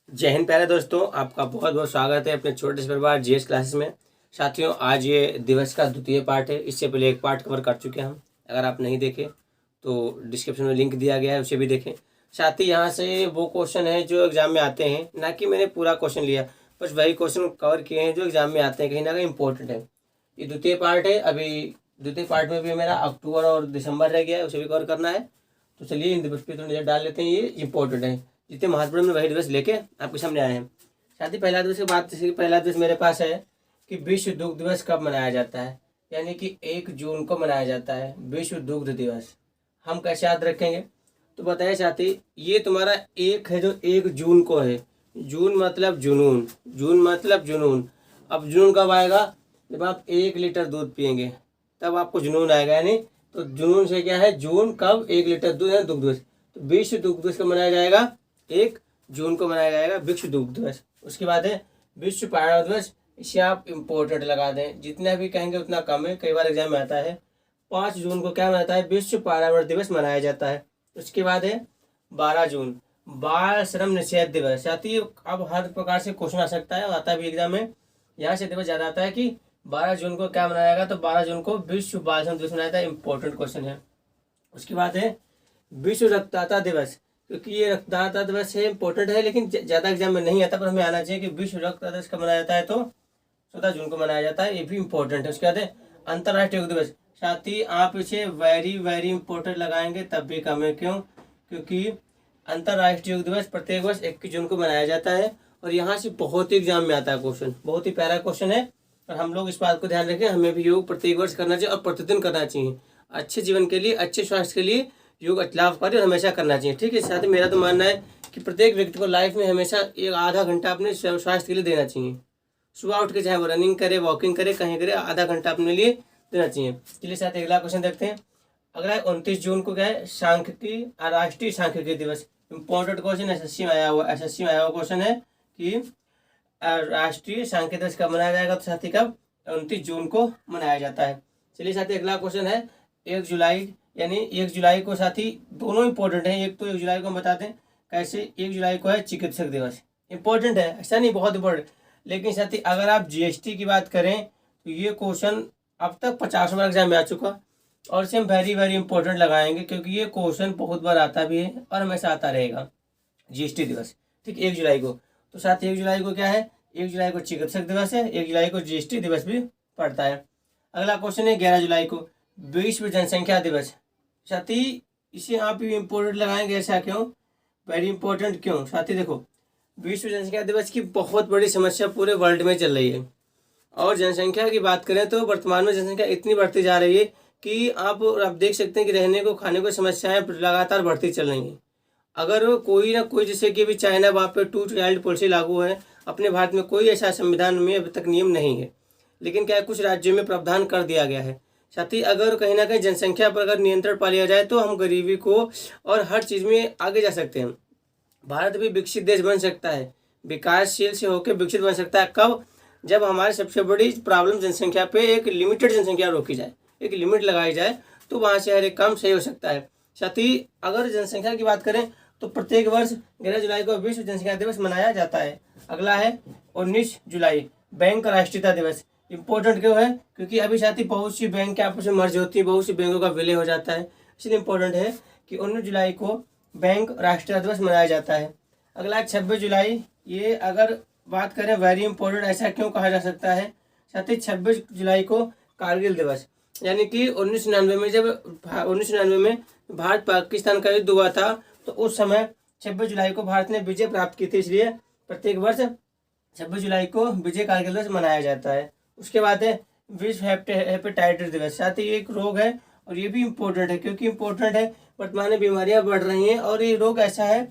जय हिंद प्यारे दोस्तों, आपका बहुत बहुत स्वागत है अपने छोटे से परिवार जीएस क्लासेस में। साथियों, आज ये दिवस का द्वितीय पार्ट है। इससे पहले एक पार्ट कवर कर चुके हैं हम। अगर आप नहीं देखे तो डिस्क्रिप्शन में लिंक दिया गया है, उसे भी देखें। साथ ही यहाँ से वो क्वेश्चन है जो एग्जाम में आते हैं, ना कि मैंने पूरा क्वेश्चन लिया, बस वही क्वेश्चन कवर किए हैं जो एग्जाम में आते हैं, कहीं ना कहीं इंपॉर्टेंट है। ये द्वितीय पार्ट है। अभी द्वितीय पार्ट में भी मेरा अक्टूबर और दिसंबर रह गया है, उसे भी कवर करना है। तो चलिए इन दिवस पे तो नजर डाल लेते हैं। ये इंपॉर्टेंट है, जितने महत्वपूर्ण में वही दिवस लेके आपके सामने आए हैं। साथ ही पहला दिवस की बात, पहला दिवस मेरे पास है कि विश्व दुग्ध दिवस कब मनाया जाता है। यानी कि 1 जून को मनाया जाता है विश्व दुग्ध दिवस। हम कैसे याद रखेंगे तो बताइए साथी। ये तुम्हारा एक है जो 1 जून को है। जून मतलब जुनून, जून मतलब जुनून। अब जुनून कब आएगा? जब आप 1 लीटर दूध पियेंगे तब आपको जुनून आएगा। यानी तो जुनून से क्या है, जून कब 1 लीटर दूध है, दुग्ध दिवस। तो विश्व दुग्ध दिवस कब मनाया जाएगा? 1 जून को मनाया जाएगा विश्व दुग्ध दिवस। उसके बाद है विश्व पर्यावरण दिवस। इसे आप इम्पोर्टेंट लगा दें, जितना भी कहेंगे उतना कम है, कई बार एग्जाम में आता है। 5 जून को क्या मनाता है? विश्व पर्यावरण दिवस मनाया जाता है। उसके बाद है 12 जून बाल श्रम निषेध दिवस। साथ ही अब हर प्रकार से क्वेश्चन आ सकता है, आता भी एग्जाम में। यहाँ से दिवस ज़्यादा आता है कि 12 जून को क्या मनाया जाएगा, तो 12 जून को विश्व बाल श्रम दिवस मनाया जाता है। इंपॉर्टेंट क्वेश्चन है। उसके बाद है विश्व रक्तदाता दिवस। क्योंकि ये रक्तदाता दिवस है, इंपॉर्टेंट है, लेकिन ज़्यादा एग्जाम में नहीं आता, पर हमें आना चाहिए कि विश्व रक्तदाता दिवस कब मनाया जाता है, तो 14 जून को मनाया जाता है। ये भी इंपॉर्टेंट है। उसके बाद है अंतर्राष्ट्रीय योग दिवस। साथ ही आप इसे वेरी वेरी इंपॉर्टेंट लगाएंगे तब भी कम है। क्यों? क्योंकि अंतर्राष्ट्रीय योग दिवस प्रत्येक वर्ष 21 जून को मनाया जाता है। और यहाँ से बहुत ही एग्जाम में आता है क्वेश्चन, बहुत ही प्यारा क्वेश्चन है। और हम लोग इस बात को ध्यान रखें, हमें भी योग प्रत्येक वर्ष करना चाहिए और प्रतिदिन करना चाहिए। अच्छे जीवन के लिए, अच्छे स्वास्थ्य के लिए योग लाभकारी और हमेशा करना चाहिए। ठीक है। साथ ही मेरा तो मानना है कि प्रत्येक व्यक्ति को लाइफ में हमेशा एक आधा घंटा अपने स्वास्थ्य के लिए देना चाहिए। सुबह उठ के चाहे वो रनिंग करे, वॉकिंग करे, कहीं करे, आधा घंटा अपने लिए देना चाहिए। चलिए साथ अगला क्वेश्चन देखते हैं। अगला 29 जून को क्या है? सांख्यिकी, राष्ट्रीय सांख्यिकी दिवस। इंपॉर्टेंट क्वेश्चन, एसएससी में आया हुआ क्वेश्चन है कि राष्ट्रीय सांख्यिकी दिवस कब मनाया जाएगा, तो साथी कब? 29 जून को मनाया जाता है। चलिए साथी अगला क्वेश्चन है 1 जुलाई। यानी 1 जुलाई को साथी दोनों इंपॉर्टेंट है। एक तो 1 जुलाई को हम बताते हैं कैसे। 1 जुलाई को है चिकित्सक दिवस। इंपॉर्टेंट है, ऐसा नहीं बहुत इंपॉर्टेंट। लेकिन साथी अगर आप जीएसटी की बात करें तो ये क्वेश्चन अब तक 50 बार एग्जाम में आ चुका, और इसे हम वेरी वेरी इंपॉर्टेंट लगाएंगे क्योंकि ये क्वेश्चन बहुत बार आता भी है और हमेशा आता रहेगा। जीएसटी दिवस, ठीक, 1 जुलाई को। तो साथ 1 जुलाई को क्या है? 1 जुलाई को चिकित्सक दिवस है, 1 जुलाई को जीएसटी दिवस भी पड़ता है। अगला क्वेश्चन है 11 जुलाई को विश्व जनसंख्या दिवस। साथी इसे आप भी इम्पोर्टेंट लगाएंगे। ऐसा क्यों? वेरी इंपॉर्टेंट क्यों? साथी देखो, विश्व जनसंख्या दिवस की बहुत बड़ी समस्या पूरे वर्ल्ड में चल रही है। और जनसंख्या की बात करें तो वर्तमान में जनसंख्या इतनी बढ़ती जा रही है कि आप देख सकते हैं कि रहने को, खाने को समस्याएं लगातार बढ़ती चल रही हैं। अगर कोई ना कोई, जैसे कि अभी चाइना वहाँ पे 2 चाइल्ड पॉलिसी लागू है, अपने भारत में कोई ऐसा संविधान में अभी तक नियम नहीं है, लेकिन क्या है, कुछ राज्यों में प्रावधान कर दिया गया है। साथ ही अगर कहीं ना कहीं जनसंख्या पर अगर नियंत्रण पा लिया जाए तो हम गरीबी को और हर चीज़ में आगे जा सकते हैं। भारत भी विकसित देश बन सकता है, विकासशील से होकर विकसित बन सकता है। कब? जब हमारी सबसे बड़ी प्रॉब्लम जनसंख्या पे एक लिमिटेड जनसंख्या रोकी जाए, एक लिमिट लगाई जाए, तो वहाँ से हर एक काम सही हो सकता है। साथ ही अगर जनसंख्या की बात करें तो प्रत्येक वर्ष 11 जुलाई को विश्व जनसंख्या दिवस मनाया जाता है। अगला है 19 जुलाई बैंक राष्ट्रीयता दिवस। इंपॉर्टेंट क्यों है? क्योंकि अभी साथी बहुत सी बैंक आपस में मर्ज होती है, बहुत सी बैंकों का विलय हो जाता है, इसलिए इंपॉर्टेंट है कि 19 जुलाई को बैंक राष्ट्रीय दिवस मनाया जाता है। अगला 26 जुलाई। ये अगर बात करें वेरी इंपॉर्टेंट, ऐसा क्यों कहा जा सकता है? साथ ही 26 जुलाई को कारगिल दिवस। यानी कि 1999 में, जब 1999 में भारत पाकिस्तान का युद्ध हुआ था, तो उस समय 26 जुलाई को भारत ने विजय प्राप्त की थी, इसलिए प्रत्येक वर्ष 26 जुलाई को विजय कारगिल दिवस मनाया जाता है। उसके बाद है विश्व हेपेटाइटिस दिवस। साथ ही एक रोग है और ये भी इम्पोर्टेंट है। क्योंकि इम्पोर्टेंट है, वर्तमान में बीमारियां बढ़ रही हैं और ये रोग ऐसा है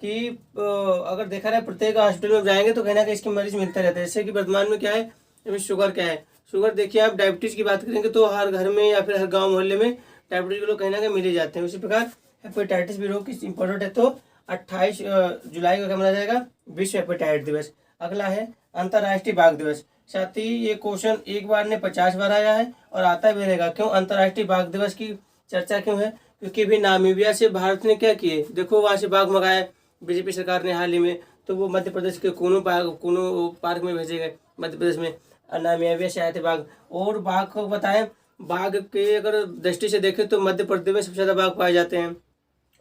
कि अगर देखा जाए प्रत्येक हॉस्पिटल में जाएंगे तो कहीं ना कहीं इसके मरीज मिलते रहते हैं। जैसे कि वर्तमान में क्या है, अभी शुगर क्या है, शुगर देखिए आप, डायबिटीज़ की बात करेंगे तो हर घर में या फिर हर गाँव मोहल्ले में डायबिटीज़ के लोग कहीं ना कहीं मिले जाते हैं। उसी प्रकार हेपेटाइटिस भी रोग की इंपॉर्टेंट है। तो 28 जुलाई को क्या मनाया जाएगा? विश्व हेपेटाइटिस दिवस। अगला है अंतर्राष्ट्रीय बाघ दिवस। साथ ही ये क्वेश्चन एक बार ने 50 बार आया है और आता भी रहेगा। क्यों अंतर्राष्ट्रीय बाघ दिवस की चर्चा क्यों है? क्योंकि भी नामीबिया से भारत ने क्या किए, देखो वहाँ से बाघ मंगाया बीजेपी सरकार ने हाल ही में, तो वो मध्य प्रदेश के कूनो पार्क में भेजे गए मध्य प्रदेश में, नामिबिया से आए थे बाघ। और बाघ को बताएं, बाघ के अगर दृष्टि से देखें तो मध्य प्रदेश में सबसे ज़्यादा बाघ पाए जाते हैं।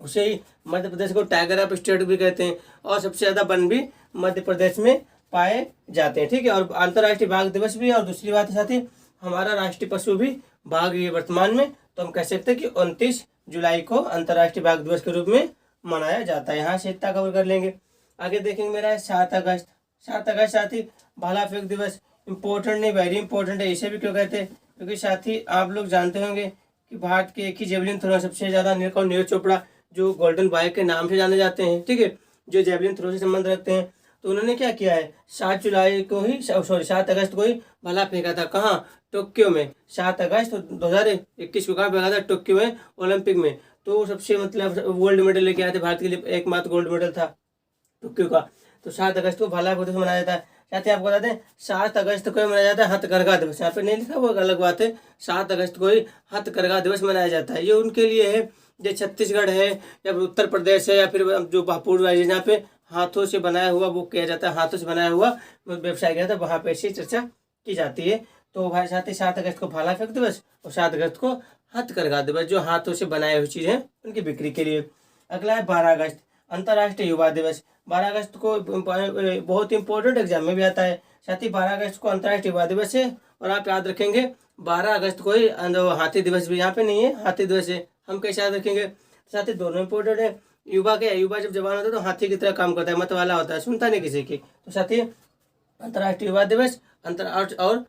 उसे ही मध्य प्रदेश को टाइगर ऑफ स्टेट भी कहते हैं, और सबसे ज़्यादा वन भी मध्य प्रदेश में पाए जाते हैं। ठीक है, और अंतर्राष्ट्रीय बाघ दिवस भी है। और दूसरी बात है साथी, हमारा राष्ट्रीय पशु भी बाघ ही है वर्तमान में। तो हम कह सकते हैं कि 29 जुलाई को अंतर्राष्ट्रीय बाघ दिवस के रूप में मनाया जाता है। यहाँ से इतना कवर कर लेंगे। आगे देखेंगे मेरा है 7 अगस्त। 7 अगस्त साथी भाला फेंक दिवस। इम्पोर्टेंट नहीं, वेरी इंपॉर्टेंट है। इसे भी क्यों कहते हैं? क्योंकि साथी आप लोग जानते होंगे कि भारत के एक ही जेवलिन थ्रो सबसे ज़्यादा नीरज चोपड़ा, जो गोल्डन बॉय के नाम से जाने जाते हैं, ठीक है, जो जेवलिन थ्रो से संबंध रखते हैं। तो उन्होंने क्या किया है, 7 अगस्त को ही भाला फेंका था। कहाँ? टोक्यो में। 7 अगस्त 2021 को कहाँ फेंका था? टोक्यो में, ओलंपिक में। तो सबसे मतलब गोल्ड मेडल लेके आए थे भारत के लिए, एकमात्र गोल्ड मेडल था टोक्यो का। तो 7 अगस्त को भाला फेंक दिवस मनाया जाता है। साथ ही आपको बता दें 7 अगस्त को मनाया जाता है हथकरघा दिवस। यहाँ पे नहीं लिखा, वो अलग बात है। 7 अगस्त को ही हथकरघा दिवस मनाया जाता है। ये उनके लिए है जो छत्तीसगढ़ है या फिर उत्तर प्रदेश है या फिर जो पूर्व राज्य जहाँ पे हाथों से बनाया हुआ वो किया जाता है, हाथों से बनाया हुआ व्यवसाय किया जाता है, वहाँ पे ऐसी चर्चा की जाती है। तो भाई साथ ही 7 अगस्त को भाला फेंक दिवस और 7 अगस्त को हथकरघा दिवस, जो हाथों से बनाई हुई चीज़ है उनकी बिक्री के लिए। अगला है 12 अगस्त, अंतर्राष्ट्रीय युवा दिवस। 12 अगस्त को बहुत इंपॉर्टेंट एग्जाम में भी आता है। साथ ही 12 अगस्त को अंतर्राष्ट्रीय युवा दिवस है। और आप याद रखेंगे 12 अगस्त को ही हाथी दिवस भी, यहाँ पे नहीं है, हाथी दिवस है। हम कैसे याद रखेंगे? साथ ही दोनों इंपॉर्टेंट है। युवा जब जवान होता है तो हाथी की तरह काम करता है, मत वाला होता है, सुनता नहीं किसी की। तो साथ ही अंतर्राष्ट्रीय युवा दिवस और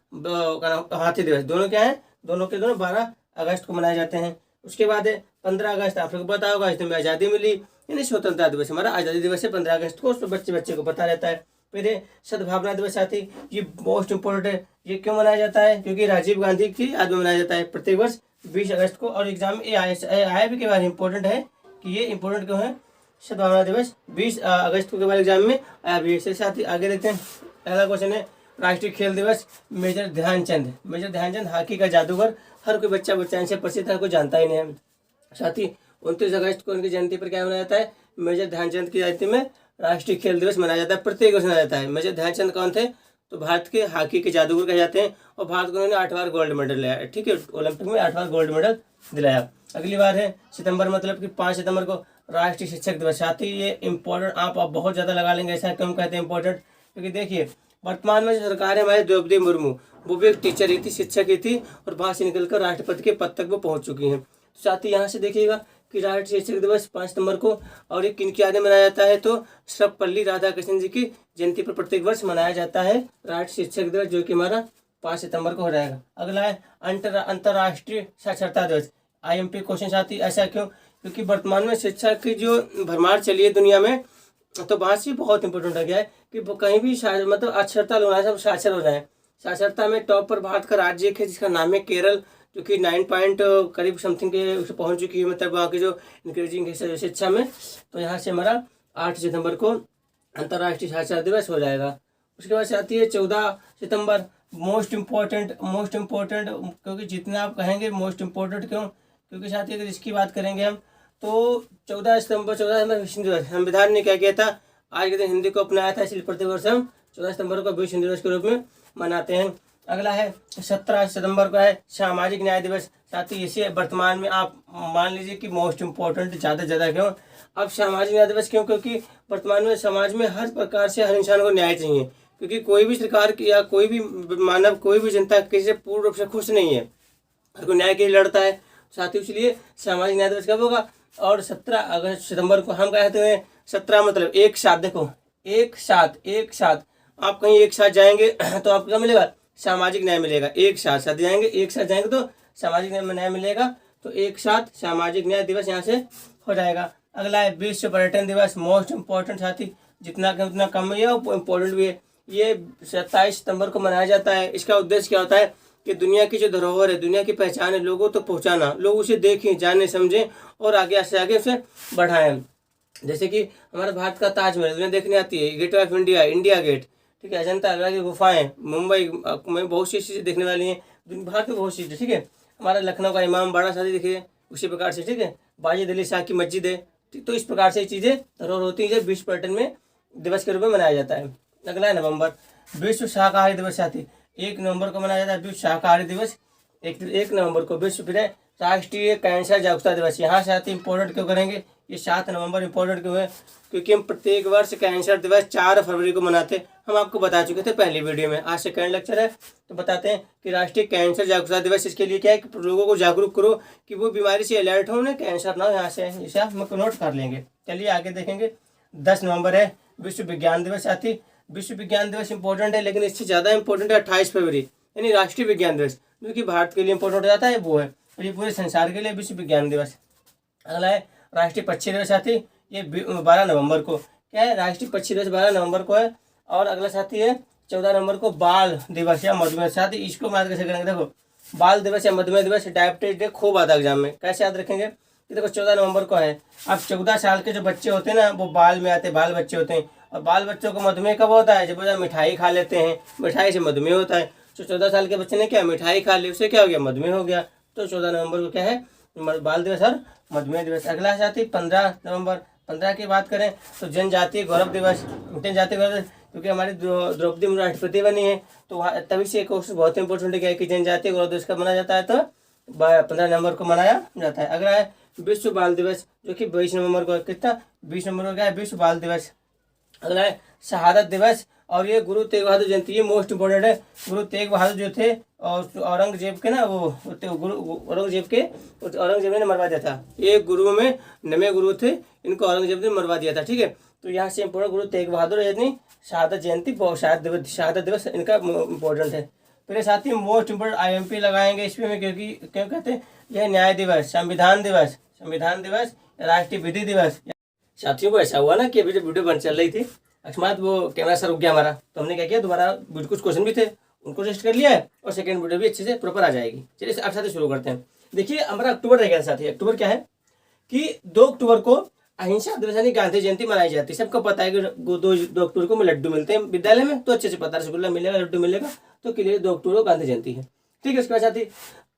हाथी दिवस दोनों क्या है? दोनों 12 अगस्त को मनाए जाते हैं। उसके बाद है 15 अगस्त। आप लोग को पता होगा, इसमें आज़ादी मिली, यानी स्वतंत्रता दिवस। हमारा आज़ादी दिवस है 15 अगस्त को, उसमें बच्चे को पता रहता है। फिर सद्भावना दिवस साथी, ये मोस्ट इंपॉर्टेंट है। ये क्यों मनाया जाता है? क्योंकि राजीव गांधी की याद में मनाया जाता है प्रत्येक वर्ष 20 अगस्त को। और एग्जाम में आया भी के बारे इंपॉर्टेंट है कि ये इंपॉर्टेंट क्यों है। सद्भावना दिवस 20 अगस्त को के बाद एग्जाम में आया भी। इसके साथ ही आगे देखते हैं, अगला क्वेश्चन है राष्ट्रीय खेल दिवस। मेजर ध्यानचंद हॉकी का जादूगर। हर कोई बच्चा इनसे प्रसिद्ध है, कोई जानता ही नहीं है। साथ ही 29 अगस्त को उनकी जयंती पर क्या मनाया जाता है? मेजर ध्यानचंद की जयंती में राष्ट्रीय खेल दिवस मनाया जाता है, प्रत्येक वर्ष मनाया जाता है। मेजर ध्यानचंद कौन थे? तो भारत के हॉकी के जादूगर कहे जाते हैं। और भारत को उन्होंने 8 बार गोल्ड मेडल लिया है, ठीक है, ओलंपिक में 8 बार गोल्ड मेडल दिलाया। अगली बार है सितंबर, मतलब कि 5 सितंबर को राष्ट्रीय शिक्षक दिवस। साथ ही ये इंपॉर्टेंट आप बहुत ज़्यादा लगा लेंगे। ऐसा क्यों कहते हैं इंपॉर्टेंट? क्योंकि देखिए वर्तमान में जो सरकार है हमारी द्रौपदी मुर्मू, वो भी एक टीचर ही थी, शिक्षक ही थी, और वहाँ से निकलकर राष्ट्रपति के पद तक वो पहुँच चुकी हैं। साथ ही यहाँ से देखिएगा कि राष्ट्रीय शिक्षक दिवस 5 सितंबर को, और ये किनकी याद में मनाया जाता है? तो सर्वपल्ली राधाकृष्णन जी की जयंती पर प्रत्येक वर्ष मनाया जाता है राष्ट्रीय शिक्षक दिवस, जो कि हमारा 5 सितंबर को हो जाएगा। अगला है अंतर्राष्ट्रीय साक्षरता दिवस, IMP क्वेश्चन। साथी ऐसा क्यों? क्योंकि वर्तमान में शिक्षा की जो भरमार चली है दुनिया में, तो वहाँ से बहुत इंपॉर्टेंट हो गया है कि कहीं भी मतलब अक्षरता होना है, सब साक्षर हो जाए। साक्षरता में टॉप पर भारत का राज्य एक है जिसका नाम है केरल, जो कि 9 पॉइंट करीब समथिंग के पहुंच चुकी है, मतलब वहाँ की जो इंक्रीजिंग शिक्षा में। तो यहाँ से हमारा 8 सितंबर को अंतर्राष्ट्रीय साक्षरता दिवस हो जाएगा। उसके बाद से आती है 14 सितंबर, मोस्ट इम्पोर्टेंट। क्योंकि जितना आप कहेंगे मोस्ट इम्पोर्टेंट क्यों? क्योंकि साथ ही अगर इसकी बात करेंगे हम तो 14 सितंबर विश्व दिवस। संविधान ने क्या किया था? आज के दिन हिंदी को अपनाया था, इसलिए प्रत्येक वर्ष हम 14 सितंबर को विश्व दिवस के रूप में मनाते हैं। अगला है 17 सितंबर को है सामाजिक न्याय दिवस। साथ ही इसे वर्तमान में आप मान लीजिए कि मोस्ट इम्पोर्टेंट ज़्यादा से ज़्यादा क्यों? अब सामाजिक न्याय दिवस क्यों? क्योंकि वर्तमान में समाज में हर प्रकार से हर इंसान को न्याय चाहिए, क्योंकि कोई भी सरकार की या कोई भी मानव, कोई भी जनता किसी से पूर्ण रूप से खुश नहीं है, हर को न्याय के लिए लड़ता है। साथ ही इसलिए सामाजिक न्याय दिवस कब होगा? और 17 सितंबर को हम कहते हैं 17 मतलब एक साथ। देखो एक साथ आप कहीं एक साथ जाएंगे तो आपको क्या मिलेगा? सामाजिक न्याय मिलेगा। एक साथ जाएंगे तो सामाजिक न्याय मिलेगा। तो एक साथ सामाजिक न्याय दिवस यहाँ से हो जाएगा। अगला है विश्व पर्यटन दिवस, मोस्ट इम्पोर्टेंट। साथी जितना उतना कम है वो इम्पोर्टेंट भी है। ये 27 सितंबर को मनाया जाता है। इसका उद्देश्य क्या होता है कि दुनिया की जो धरोहर है, दुनिया की पहचान है, लोगों तक पहुँचाना, लोग उसे देखें, जाने, समझें और आगे से आगे उसे बढ़ाएं। जैसे कि हमारे भारत का ताजमहल दुनिया देखने आती है, gate of India, India gate, ठीक है, अजंता एलोरा की गुफाएं, मुंबई में बहुत सी चीज़ें देखने वाली हैं, भारत में बहुत सी चीज़ें, ठीक है। हमारा लखनऊ का इमाम बाड़ा शादी देखिए उसी प्रकार से, ठीक है। बाजी दिल्ली शाह की मस्जिद है, ठीक। तो इस प्रकार से चीज़ें धरोहर होती है जब विश्व पर्यटन में दिवस के रूप में मनाया जाता है। अगला है नवंबर, विश्व शाकाहारी दिवस साथी 1 नवंबर को मनाया जाता है विश्व शाकाहारी दिवस। 1 नवंबर को विश्व फिर राष्ट्रीय कैंसर जागरूकता दिवस। यहाँ साथ ही इंपॉर्टेंट क्यों करेंगे, ये 7 नवंबर इंपॉर्टेंट क्यों है, क्योंकि हम प्रत्येक वर्ष कैंसर दिवस 4 फरवरी को मनाते हैं। हम आपको बता चुके थे पहली वीडियो में, आज सेकंड लेक्चर है तो बताते हैं कि राष्ट्रीय कैंसर जागरूकता दिवस इसके लिए क्या है कि लोगों को जागरूक करो कि वो बीमारी से अलर्ट हो, उन्हें कैंसर ना हो। यहाँ से इसे हम नोट कर लेंगे। चलिए आगे देखेंगे। 10 नवंबर है विश्व विज्ञान दिवस साथी। विश्व विज्ञान दिवस इंपॉर्टेंट है, लेकिन इससे ज़्यादा इंपॉर्टेंट है 28 फरवरी यानी राष्ट्रीय विज्ञान दिवस, जो कि भारत के लिए इंपॉर्टेंट हो जाता है वो है, और ये पूरे संसार के लिए विश्व विज्ञान दिवस। अगला है राष्ट्रीय पक्षी दिवस साथी, ये 12 नवंबर को क्या है, राष्ट्रीय पक्षी दिवस 12 नवंबर को है। और अगला साथी है 14 नवंबर को बाल दिवस या मधुमेह साथी। इसको याद कैसे करेंगे, देखो बाल दिवस या मधुमेह दिवस, डायबिटीज डे खूब आता है एग्जाम में, कैसे याद रखेंगे कि देखो 14 नवंबर को है। अब 14 साल के जो बच्चे होते हैं ना वो बाल में आते हैं, बाल बच्चे होते हैं। और बाल बच्चों को मधुमेह कब होता है, जब वो मिठाई खा लेते हैं, मिठाई से मधुमेह होता है। तो 14 साल के बच्चे ने क्या मिठाई खा ली, उससे क्या हो गया, मधुमेह हो गया। तो 14 नवंबर को क्या है, बाल दिवस और मधुमेह दिवस। अगला साथी 15 नवंबर, 15 की बात करें तो जनजातीय गौरव दिवस। जनजातीय गौरव क्योंकि हमारी द्रौपदी मुर्मू राष्ट्रपति बनी है, तो तभी से एक क्वेश्चन बहुत इंपॉर्टेंट है कि जनजातीय गौरव दिवस कब मनाया जाता है, तो 15 नवंबर को मनाया जाता है। अगला है विश्व बाल दिवस, जो कि 22 नवंबर को, कितना 20 नवंबर को क्या है, विश्व बाल दिवस। अगला है शहादत दिवस, और ये गुरु तेग बहादुर जयंती, ये मोस्ट इंपॉर्टेंट है। गुरु तेग बहादुर जो थे और औरंगजेब के ना, वो औरंगजेब ने मरवा दिया था। ये गुरु में नवे गुरु थे, इनको औरंगजेब ने मरवा दिया था, ठीक है। तो यहाँ से इंपॉर्टेंट गुरु तेग बहादुर यानी शहादत जयंती, शहादत दिवस इनका इंपॉर्टेंट है। फिर साथ ही मोस्ट इंपॉर्टेंट IMP लगाएंगे इसमें, क्योंकि क्यों कहते हैं, यह न्याय दिवस, संविधान दिवस, राष्ट्रीय विधि दिवस। साथियों को ऐसा हुआ ना कि अभी जब वीडियो बन चल रही थी, अकस्मात वो कैमरा सर रुक गया हमारा, तो हमने क्या किया, दोबारा कुछ क्वेश्चन भी थे उनको टेस्ट कर लिया है, और सेकंड वीडियो भी अच्छे से प्रॉपर आ जाएगी। चलिए अब साथ शुरू करते हैं। देखिए हमारा अक्टूबर रह गया साथी। अक्टूबर क्या है कि 2 अक्टूबर को अहिंसा दिवस यानी गांधी जयंती मनाई जाती है। सबको पता है कि 2 अक्टूबर को लड्डू मिलते हैं विद्यालय में, तो अच्छे से पता है, रसगुल्ला मिलेगा, लड्डू मिलेगा, तो क्लियर 2 अक्टूबर को गांधी जयंती है, ठीक है। उसके बाद साथी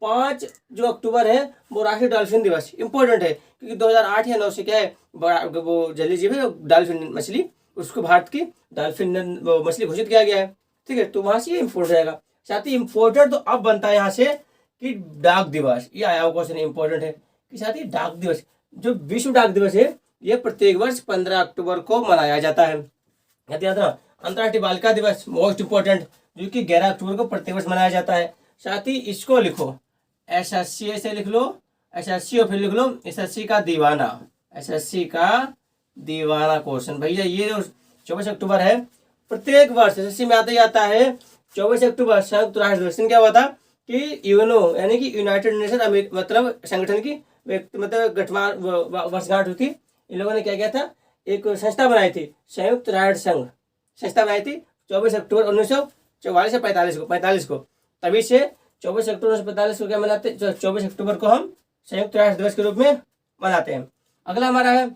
5 जो अक्टूबर है वो राष्ट्रीय डॉल्फिन दिवस इंपॉर्टेंट है, क्योंकि 2008 या 9 से क्या है, वो जलीय जीव है डॉल्फिन मछली, उसको भारत की डॉल्फिन मछली घोषित किया गया है, ठीक है। तो वहां से ये इंपॉर्टेंट रहेगा। साथ ही इंपॉर्टेंट तो अब बनता है यहाँ से कि डाक दिवस, ये आया हुआ क्वेश्चन इंपॉर्टेंट है कि साथ ही डाक दिवस, जो विश्व डाक दिवस है, ये प्रत्येक वर्ष 15 अक्टूबर को मनाया जाता है। याद रखना। अंतर्राष्ट्रीय बालिका दिवस मोस्ट इंपॉर्टेंट, जो कि 11 अक्टूबर को प्रत्येक वर्ष मनाया जाता है। साथ ही इसको लिखो, SSC से लिख लो, SSC और फिर लिख लो SSC का दीवाना, SSC का दीवाना क्वेश्चन। भैया ये जो 24 अक्टूबर है प्रत्येक वर्ष SSC में आता ही आता है। 24 अक्टूबर संयुक्त राष्ट्र दिवस क्या हुआ था कि यूएनओ यानी कि यूनाइटेड नेशन मतलब संगठन की मतलब वर्षगांठ हुई थी। इन लोगों ने क्या किया था, एक संस्था बनाई थी, संयुक्त राष्ट्र संघ संस्था बनाई थी 24 अक्टूबर 1944 से 45 को। तभी से 24 अक्टूबर 1945 को क्या मनाते, 24 अक्टूबर को हम संयुक्त राष्ट्र दिवस के रूप में मनाते हैं। अगला हमारा है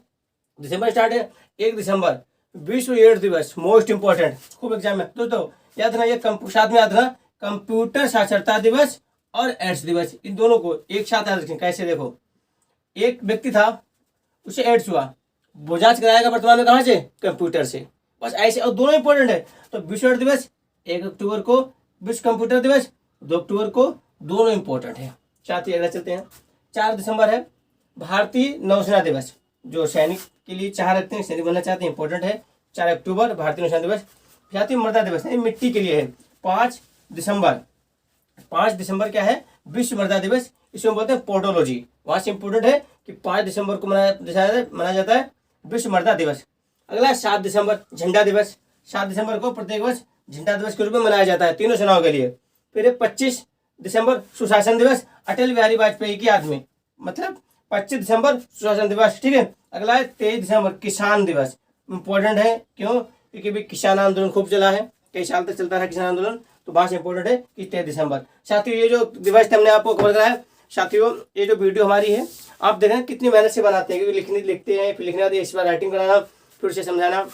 दिसंबर स्टार्ट है, 1 दिसंबर विश्व एड्स दिवस मोस्ट इंपॉर्टेंट, खूब एग्जाम में दोस्तों याद रखना, ये साथ में याद रखना कंप्यूटर साक्षरता दिवस और एड्स दिवस, इन दोनों को एक साथ याद रखें। कैसे, देखो एक व्यक्ति था उसे एड्स हुआ, वो जांच कराएगा वर्तमान में कहाँ से, कंप्यूटर से, बस ऐसे, और दोनों इंपॉर्टेंट है। तो विश्व एड्स दिवस 1 अक्टूबर को, विश्व कंप्यूटर दिवस 2 अक्टूबर को, दोनों इंपॉर्टेंट है। साथ ही अगला चलते हैं, 4 दिसंबर है भारतीय नौसेना दिवस, जो सैनिक के लिए चाह रखते हैं, सैनिक बनना चाहते हैं, इंपॉर्टेंट है। 4 अक्टूबर भारतीय नौसेना दिवस। साथ ही मृदा दिवस मिट्टी के लिए है 5 दिसंबर क्या है, विश्व मृदा दिवस, इसमें बोलते हैं पोडोलॉजी, वहां से इंपॉर्टेंट है कि 5 दिसंबर को मनाया जाता है विश्व मृदा दिवस। अगला 7 दिसंबर झंडा दिवस, 7 दिसंबर को प्रत्येक वर्ष झंडा दिवस के रूप में मनाया जाता है तीनों सेनाओं के लिए। फिर 25 दिसंबर सुशासन दिवस, अटल बिहारी वाजपेयी की याद में, मतलब 25 दिसंबर सुशासन दिवस, ठीक है। अगला है 23 दिसंबर किसान दिवस, इंपॉर्टेंट है, क्यों, क्योंकि भी किसान आंदोलन खूब चला है, कई साल तक चलता रहा किसान आंदोलन, तो वहां से इंपॉर्टेंट है कि 23 दिसंबर। साथियों ये जो दिवस हमने आपको कवर कराया है, साथियों ये जो वीडियो हमारी है आप देखें कितनी मेहनत से बनाते हैं, क्योंकि लिखते हैं, फिर लिखने बाद इस बार राइटिंग कराना, फिर उसे समझाना,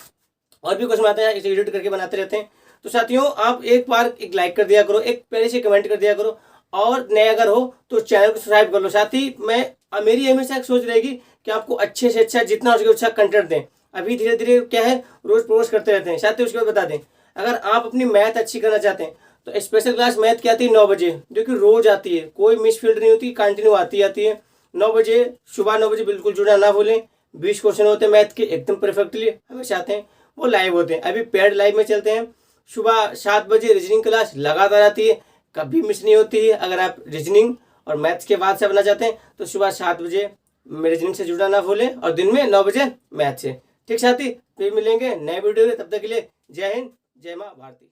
और भी क्वेश्चन आते हैं, इसे एडिट करके बनाते रहते हैं। तो साथियों आप एक बार एक लाइक कर दिया करो, एक पहले से कमेंट कर दिया करो, और नए अगर हो तो चैनल को सब्सक्राइब कर लो। साथ ही मेरी हमेशा सोच रहेगी कि आपको अच्छे से अच्छा जितना हो सके अच्छा कंटेंट दें। अभी धीरे धीरे क्या है, रोज प्रोग्रेस करते रहते हैं। साथ ही उसके बाद बता दें, अगर आप अपनी मैथ अच्छी करना चाहते हैं तो स्पेशल क्लास मैथ की आती है 9 बजे, जो कि रोज आती है, कोई मिस फील्ड नहीं होती, कंटिन्यू आती है 9 बजे, सुबह 9 बजे। बिल्कुल जुड़ना ना भूलें। 20 क्वेश्चन होते हैं मैथ के, एकदम परफेक्टली हमेशा आते हैं, वो लाइव होते हैं। अभी पेड लाइव में चलते हैं, सुबह 7 बजे रीजनिंग क्लास लगातार आती है, कभी मिस नहीं होती है। अगर आप रीजनिंग और मैथ्स के बाद से बनना चाहते हैं तो सुबह 7 बजे रीजनिंग से जुड़ना ना भूलें, और दिन में 9 बजे मैथ से। ठीक साथी, फिर मिलेंगे नए वीडियो में, तब तक के लिए जय हिंद, जय माँ भारती।